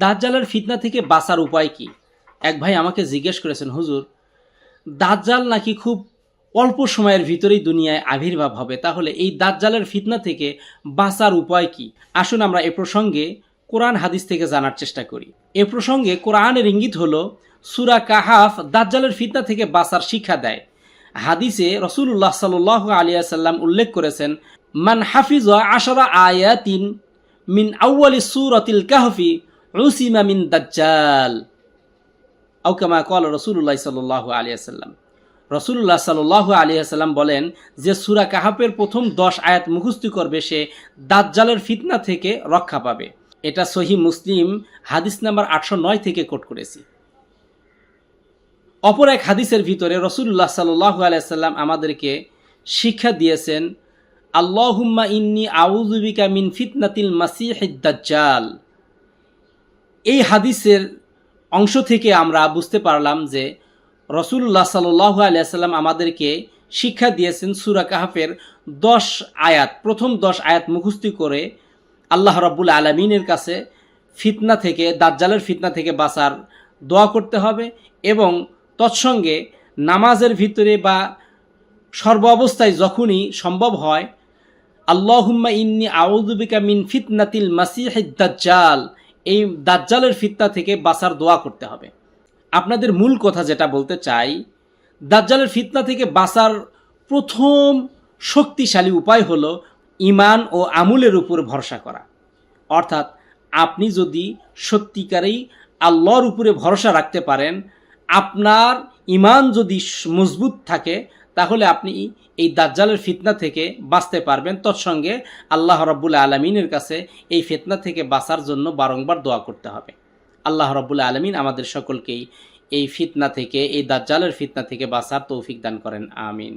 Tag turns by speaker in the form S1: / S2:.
S1: দাজ্জালের ফিতনা থেকে বাঁচার উপায় কি? এক ভাই আমাকে জিজ্ঞেস করেছেন, হুজুর, দাজ্জাল নাকি খুব অল্প সময়ের ভিতরেই দুনিয়ায় আবির্ভাব হবে, তাহলে এই দাজ্জালের ফিতনা থেকে বাঁচার উপায় কি? আসুন আমরা এ প্রসঙ্গে কোরআন হাদিস থেকে জানার চেষ্টা করি। এ প্রসঙ্গে কোরআনের ইঙ্গিত হলো সূরা কাহাফ দাজ্জালের ফিতনা থেকে বাঁচার শিক্ষা দেয়। হাদিসে রাসূলুল্লাহ সাল্লাল্লাহু আলাইহি ওয়াসাল্লাম উল্লেখ করেছেন, মান হাফিজা আশারা আয়াতিন মিন আউয়ালি সূরাতিল কাহফি উসিমা মিন দাজ্জাল আও কামা ক্বালা রাসূলুল্লাহ সাল্লাল্লাহু আলাইহি ওয়াসাল্লাম। রাসূলুল্লাহ সাল্লাল্লাহু আলাইহি ওয়াসাল্লাম বলেন যে সূরা কাহাফের প্রথম 10 আয়াত মুখস্থ করবে সে দাজ্জালের ফিতনা থেকে রক্ষা পাবে। এটা সহিহ মুসলিম হাদিস নাম্বার 809 থেকে কোট করেছি। অপর এক হাদিসের ভিতরে রাসূলুল্লাহ সাল্লাল্লাহু আলাইহি ওয়াসাল্লাম আমাদেরকে শিক্ষা দিয়েছেন, আল্লাহুম্মা ইন্নী আউযু বিকা মিন ফিতনাতিল মাসিহিদ দাজ্জাল। এই হাদিসের অংশ থেকে আমরা বুঝতে পারলাম যে রাসূলুল্লাহ সাল্লাল্লাহু আলাইহি ওয়াসাল্লাম আমাদেরকে শিক্ষা দিয়েছেন সূরা কাহফের 10 আয়াত, প্রথম 10 আয়াত মুখস্থ করে আল্লাহ রাব্বুল আলামিনের কাছে ফিতনা থেকে, দাজ্জালের ফিতনা থেকে বাঁচার দোয়া করতে হবে এবং তৎসঙ্গে নামাজের ভিতরে বা সর্ব অবস্থায় যখনই সম্ভব হয় আল্লাহুম্মা ইন্নী আউযু বিকা মিন ফিতনাতিল মাসিহিদ দাজ্জাল, এই দাজ্জালের ফিতনা থেকে বাঁচার দোয়া করতে হবে। আপনাদের মূল কথা যেটা বলতে চাই, দাজ্জালের ফিতনা থেকে বাঁচার প্রথম শক্তিশালী উপায় হলো ঈমান ও আমলের উপর ভরসা করা। অর্থাৎ আপনি যদি সত্যিকারেই আল্লাহর উপরে ভরসা রাখতে পারেন, আপনার ঈমান যদি মজবুত থাকে, তাহলে আপনি এই দাজ্জালের ফিতনা থেকে বাঁচতে পারবেন। তৎসঙ্গে আল্লাহ রাব্বুল আলামিনের কাছে এই ফিতনা থেকে বাঁচার জন্য বারংবার দোয়া করতে হবে। আল্লাহ রাব্বুল আলামিন আমাদের সকলকেই এই ফিতনা থেকে, এই দাজ্জালের ফিতনা থেকে বাঁচার তৌফিক দান করেন। আমিন।